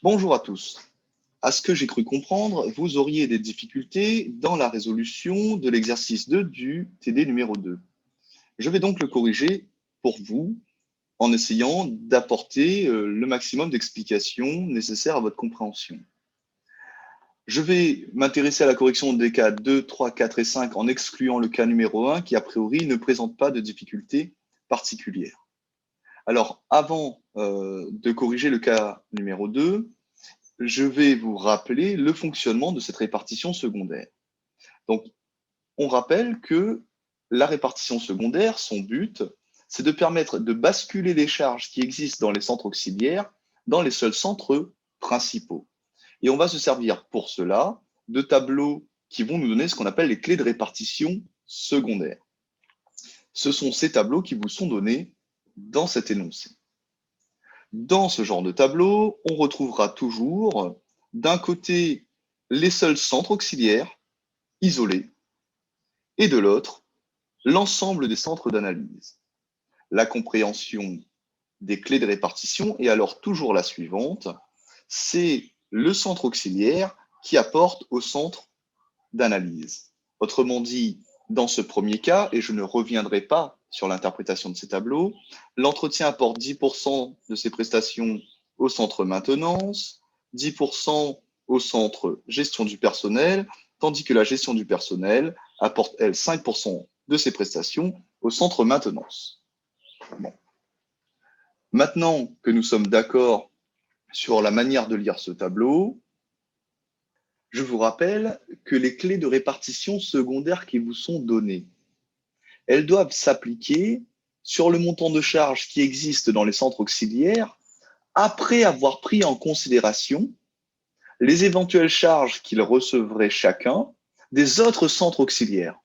Bonjour à tous. À ce que j'ai cru comprendre, vous auriez des difficultés dans la résolution de l'exercice 2 du TD numéro 2. Je vais donc le corriger pour vous en essayant d'apporter le maximum d'explications nécessaires à votre compréhension. Je vais m'intéresser à la correction des cas 2, 3, 4 et 5 en excluant le cas numéro 1 qui, a priori, ne présente pas de difficultés particulières. Alors, avant de corriger le cas numéro 2, je vais vous rappeler le fonctionnement de cette répartition secondaire. Donc, on rappelle que la répartition secondaire, son but, c'est de permettre de basculer les charges qui existent dans les centres auxiliaires dans les seuls centres principaux. Et on va se servir pour cela de tableaux qui vont nous donner ce qu'on appelle les clés de répartition secondaire. Ce sont ces tableaux qui vous sont donnés dans cet énoncé. Dans ce genre de tableau, on retrouvera toujours d'un côté les seuls centres auxiliaires isolés et de l'autre l'ensemble des centres d'analyse. La compréhension des clés de répartition est alors toujours la suivante, c'est le centre auxiliaire qui apporte au centre d'analyse. Autrement dit, dans ce premier cas, et je ne reviendrai pas sur l'interprétation de ces tableaux, l'entretien apporte 10% de ses prestations au centre maintenance, 10% au centre gestion du personnel, tandis que la gestion du personnel apporte, elle, 5% de ses prestations au centre maintenance. Bon. Maintenant que nous sommes d'accord sur la manière de lire ce tableau, je vous rappelle que les clés de répartition secondaires qui vous sont données, elles doivent s'appliquer sur le montant de charge qui existe dans les centres auxiliaires après avoir pris en considération les éventuelles charges qu'ils recevraient chacun des autres centres auxiliaires.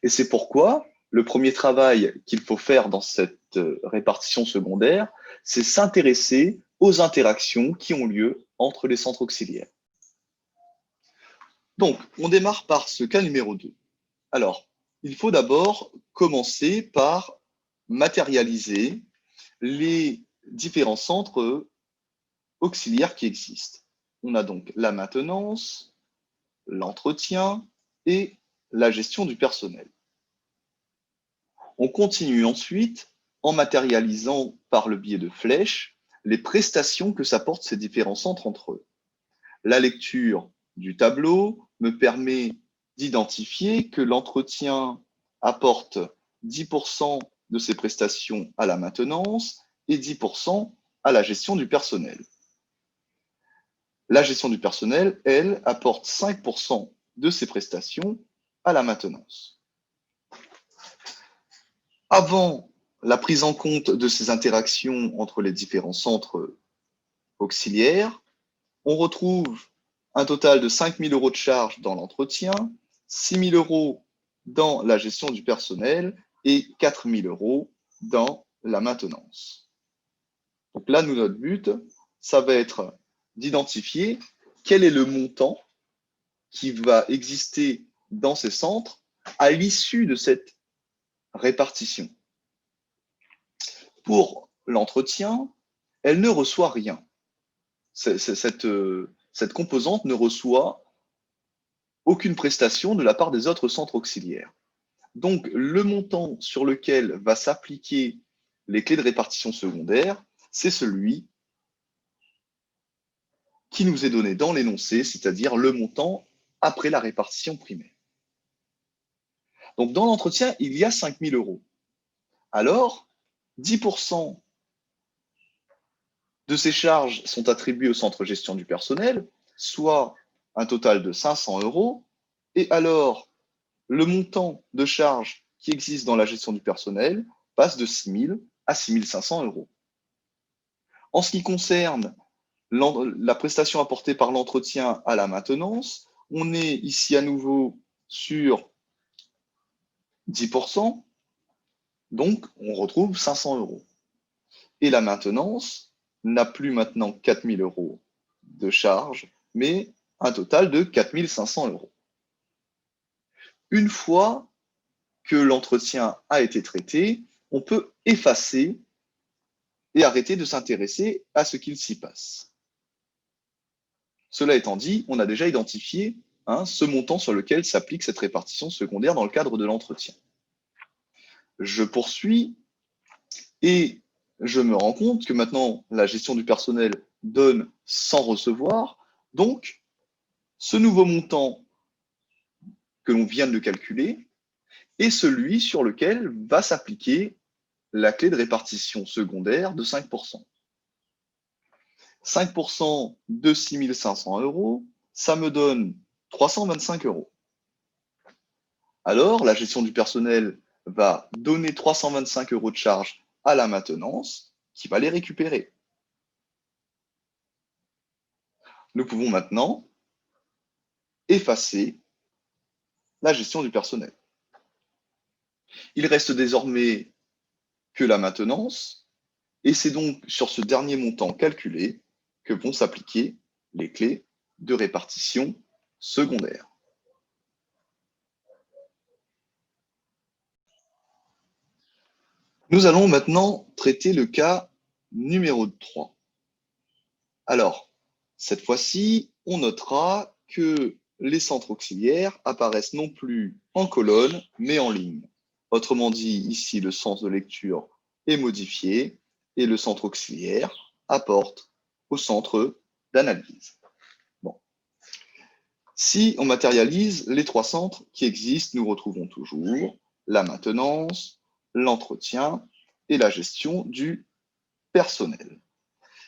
Et c'est pourquoi le premier travail qu'il faut faire dans cette répartition secondaire, c'est s'intéresser aux interactions qui ont lieu entre les centres auxiliaires. Donc, on démarre par ce cas numéro 2. Alors, il faut d'abord commencer par matérialiser les différents centres auxiliaires qui existent. On a donc la maintenance, l'entretien et la gestion du personnel. On continue ensuite en matérialisant par le biais de flèches les prestations que s'apportent ces différents centres entre eux. La lecture du tableau me permet d'identifier que l'entretien apporte 10% de ses prestations à la maintenance et 10% à la gestion du personnel. La gestion du personnel, elle, apporte 5% de ses prestations à la maintenance. Avant la prise en compte de ces interactions entre les différents centres auxiliaires, on retrouve un total de 5 000 € de charges dans l'entretien, 6 000 € dans la gestion du personnel et 4 000 € dans la maintenance. Donc là, notre but, ça va être d'identifier quel est le montant qui va exister dans ces centres à l'issue de cette répartition. Pour l'entretien, elle ne reçoit rien. Cette composante ne reçoit aucune prestation de la part des autres centres auxiliaires. Donc, le montant sur lequel va s'appliquer les clés de répartition secondaire, c'est celui qui nous est donné dans l'énoncé, c'est-à-dire le montant après la répartition primaire. Donc, dans l'entretien, il y a 5 000 €. Alors, 10% de ces charges sont attribuées au centre gestion du personnel, soit un total de 500 €. Et alors, le montant de charges qui existe dans la gestion du personnel passe de 6 000 à 6 500 €. En ce qui concerne la prestation apportée par l'entretien à la maintenance, on est ici à nouveau sur 10%, donc on retrouve 500 €. Et la maintenance n'a plus maintenant 4 000 € de charge, mais un total de 4 500 €. Une fois que l'entretien a été traité, on peut effacer et arrêter de s'intéresser à ce qu'il s'y passe. Cela étant dit, on a déjà identifié ce montant sur lequel s'applique cette répartition secondaire dans le cadre de l'entretien. Je poursuis et je me rends compte que maintenant, la gestion du personnel donne sans recevoir. Donc, ce nouveau montant que l'on vient de calculer est celui sur lequel va s'appliquer la clé de répartition secondaire de 5%. 5% de 6 500 €, ça me donne 325 €. Alors, la gestion du personnel va donner 325 € de charge à la maintenance qui va les récupérer. Nous pouvons maintenant effacer la gestion du personnel. Il reste désormais que la maintenance, et c'est donc sur ce dernier montant calculé que vont s'appliquer les clés de répartition secondaire. Nous allons maintenant traiter le cas numéro 3. Alors, cette fois-ci, on notera que les centres auxiliaires apparaissent non plus en colonne, mais en ligne. Autrement dit, ici, le sens de lecture est modifié et le centre auxiliaire apporte au centre d'analyse. Bon. Si on matérialise les trois centres qui existent, nous retrouvons toujours la maintenance, l'entretien et la gestion du personnel.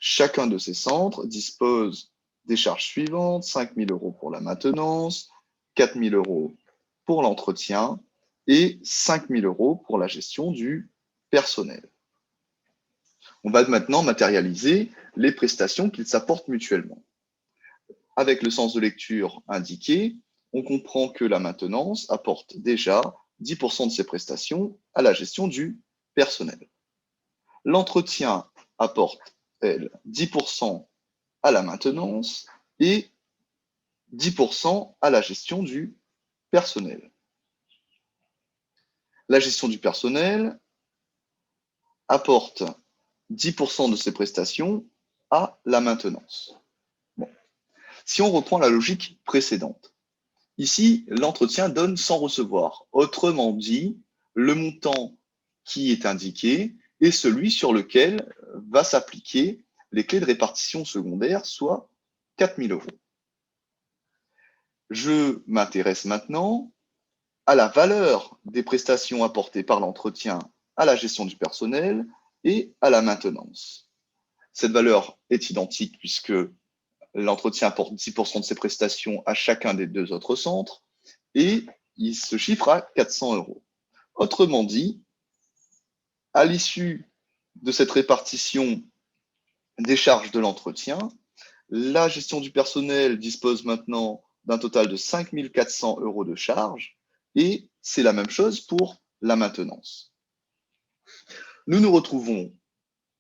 Chacun de ces centres dispose des charges suivantes: 5 000 € pour la maintenance, 4 000 € pour l'entretien et 5 000 € pour la gestion du personnel. On va maintenant matérialiser les prestations qu'ils s'apportent mutuellement. Avec le sens de lecture indiqué, on comprend que la maintenance apporte déjà 10% de ses prestations à la gestion du personnel. L'entretien apporte, elle, 10% à la maintenance et 10% à la gestion du personnel. La gestion du personnel apporte 10% de ses prestations à la maintenance. Bon. Si on reprend la logique précédente, ici, l'entretien donne sans recevoir. Autrement dit, le montant qui est indiqué est celui sur lequel va s'appliquer les clés de répartition secondaire, soit 4 000 €. Je m'intéresse maintenant à la valeur des prestations apportées par l'entretien à la gestion du personnel et à la maintenance. Cette valeur est identique puisque l'entretien apporte 10% de ses prestations à chacun des deux autres centres et il se chiffre à 400 €. Autrement dit, à l'issue de cette répartition des charges de l'entretien, la gestion du personnel dispose maintenant d'un total de 5 400 € de charges et c'est la même chose pour la maintenance. Nous nous retrouvons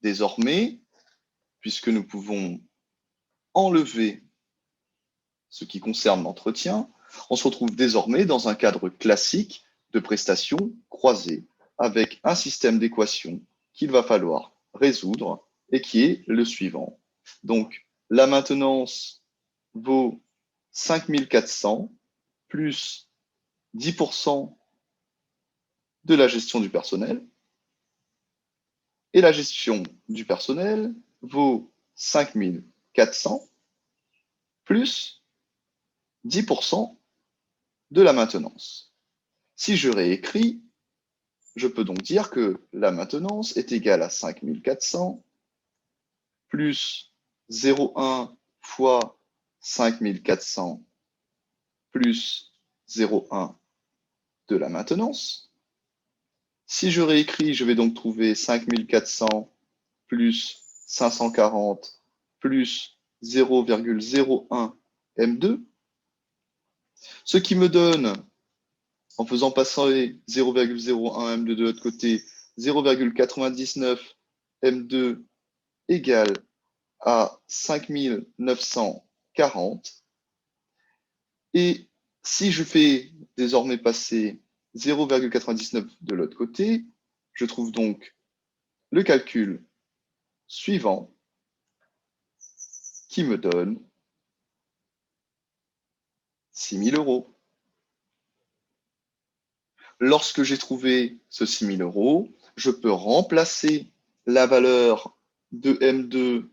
désormais, puisque nous pouvons enlever ce qui concerne l'entretien, on se retrouve désormais dans un cadre classique de prestations croisées avec un système d'équations qu'il va falloir résoudre et qui est le suivant. Donc, la maintenance vaut 5 400 plus 10% de la gestion du personnel. Et la gestion du personnel vaut 5 400 plus 10% de la maintenance. Si je réécris, je peux donc dire que la maintenance est égale à 5 400 plus 0,1 fois 5 400 plus 0,1 de la maintenance. Si je réécris, je vais donc trouver 5 400 plus 540 plus 0,01 M2, ce qui me donne, en faisant passer 0,01 M2 de l'autre côté, 0,99 M2 égale à 5 940. Et si je fais désormais passer 0,99 de l'autre côté, je trouve donc le calcul suivant qui me donne 6 000 euros. Lorsque j'ai trouvé ce 6 000 euros, je peux remplacer la valeur de M2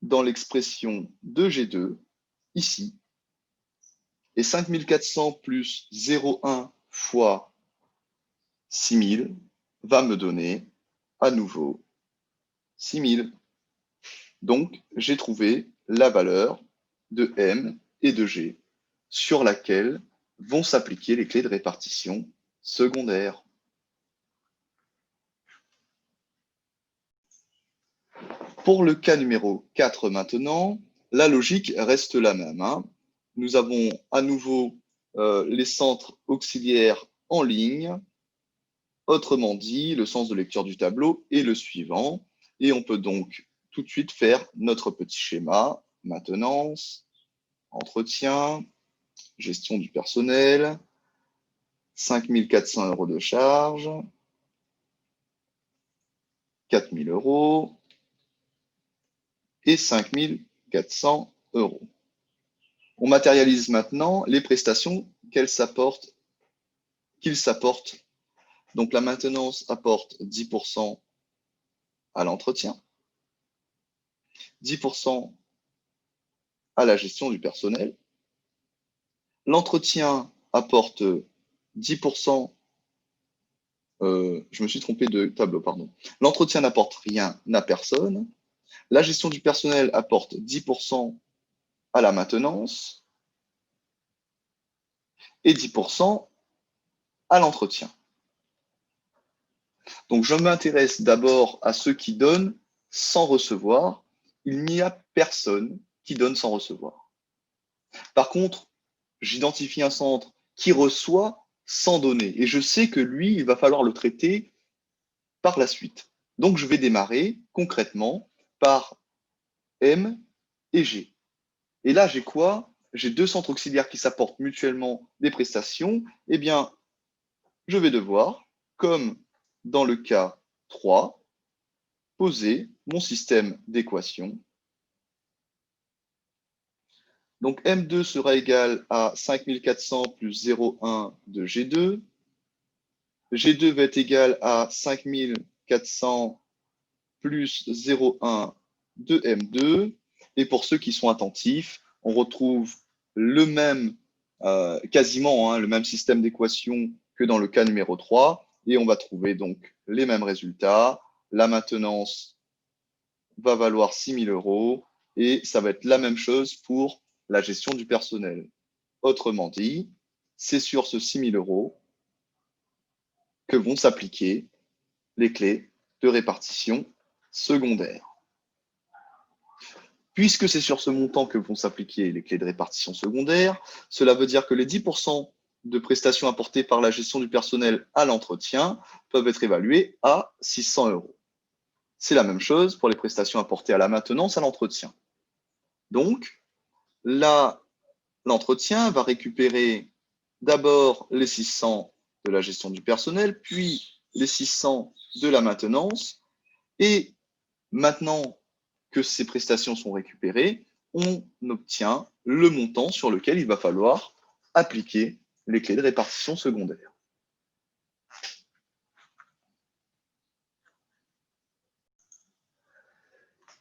dans l'expression de G2, ici. Et 5400 plus 0,1 fois 6 000 va me donner à nouveau 6 000. Donc, j'ai trouvé la valeur de M et de G sur laquelle vont s'appliquer les clés de répartition secondaires. Pour le cas numéro 4 maintenant, la logique reste la même. Nous avons à nouveau les centres auxiliaires en ligne. Autrement dit, le sens de lecture du tableau est le suivant. Et on peut donc tout de suite faire notre petit schéma. Maintenance, entretien, gestion du personnel, 5 400 euros de charge, 4 000 euros et 5 400 euros. On matérialise maintenant les prestations qu'ils s'apportent. Donc la maintenance apporte 10% à l'entretien, 10% à la gestion du personnel. L'entretien apporte 10%, je me suis trompé de tableau, pardon. L'entretien n'apporte rien à personne. La gestion du personnel apporte 10% à la maintenance et 10% à l'entretien. Donc, je m'intéresse d'abord à ceux qui donnent sans recevoir. Il n'y a personne qui donne sans recevoir. Par contre, j'identifie un centre qui reçoit sans donner. Et je sais que lui, il va falloir le traiter par la suite. Donc, je vais démarrer concrètement par M et G. Et là, j'ai quoi? J'ai deux centres auxiliaires qui s'apportent mutuellement des prestations. Eh bien, je vais devoir, comme dans le cas 3, poser mon système d'équations. Donc, M2 sera égal à 5400 plus 0,1 de G2. G2 va être égal à 5400 plus 0,1 de M2. Et pour ceux qui sont attentifs, on retrouve le même, quasiment le même système d'équations que dans le cas numéro 3. Et on va trouver donc les mêmes résultats. La maintenance va valoir 6 000 euros et ça va être la même chose pour la gestion du personnel. Autrement dit, c'est sur ce 6 000 euros que vont s'appliquer les clés de répartition secondaire. Puisque c'est sur ce montant que vont s'appliquer les clés de répartition secondaire, cela veut dire que les 10% de prestations apportées par la gestion du personnel à l'entretien peuvent être évaluées à 600 euros. C'est la même chose pour les prestations apportées à la maintenance, à l'entretien. Donc, là, l'entretien va récupérer d'abord les 600 de la gestion du personnel, puis les 600 de la maintenance. Et maintenant que ces prestations sont récupérées, on obtient le montant sur lequel il va falloir appliquer les clés de répartition secondaire.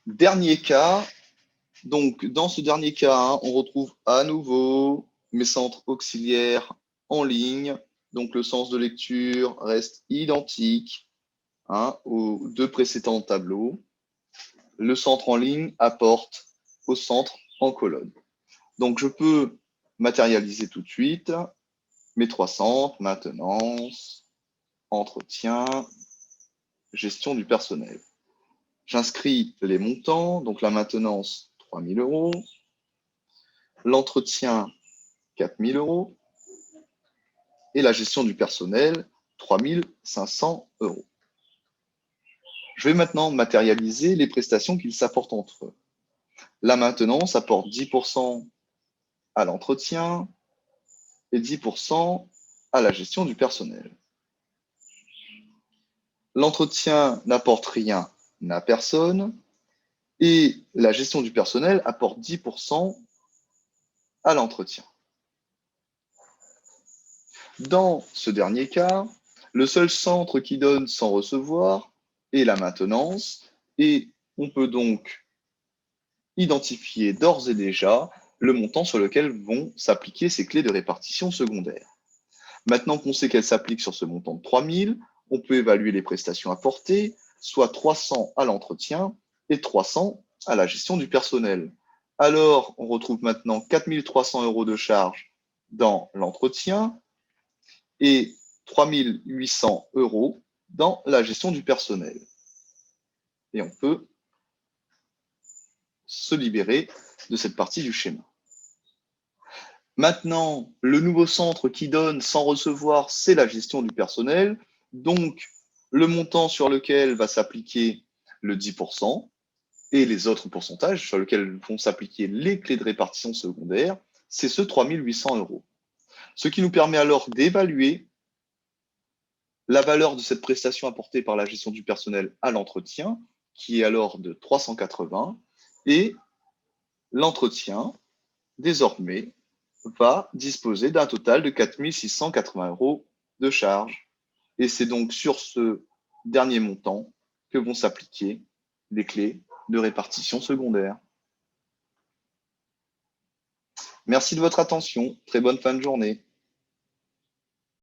Dernier cas. Donc, dans ce dernier cas, on retrouve à nouveau mes centres auxiliaires en ligne. Donc, le sens de lecture reste identique aux deux précédents tableaux. Le centre en ligne apporte au centre en colonne. Donc, je peux matérialiser tout de suite mes trois centres, maintenance, entretien, gestion du personnel. J'inscris les montants, donc la maintenance, 3 000 euros, l'entretien, 4 000 euros, et la gestion du personnel, 3 500 euros. Je vais maintenant matérialiser les prestations qu'ils s'apportent entre eux. La maintenance apporte 10% à l'entretien et 10% à la gestion du personnel. L'entretien n'apporte rien à personne et la gestion du personnel apporte 10% à l'entretien. Dans ce dernier cas, le seul centre qui donne sans recevoir est la maintenance et on peut donc identifier d'ores et déjà le montant sur lequel vont s'appliquer ces clés de répartition secondaire. Maintenant qu'on sait qu'elles s'appliquent sur ce montant de 3 000, on peut évaluer les prestations apportées, soit 300 à l'entretien et 300 à la gestion du personnel. Alors, on retrouve maintenant 4 300 € de charges dans l'entretien et 3 800 € dans la gestion du personnel. Et on peut se libérer de cette partie du schéma. Maintenant, le nouveau centre qui donne sans recevoir, c'est la gestion du personnel. Donc, le montant sur lequel va s'appliquer le 10% et les autres pourcentages sur lesquels vont s'appliquer les clés de répartition secondaire, c'est ce 3 800 €. Ce qui nous permet alors d'évaluer la valeur de cette prestation apportée par la gestion du personnel à l'entretien, qui est alors de 380, et l'entretien, désormais, va disposer d'un total de 4 680 € de charges. Et c'est donc sur ce dernier montant que vont s'appliquer les clés de répartition secondaire. Merci de votre attention. Très bonne fin de journée.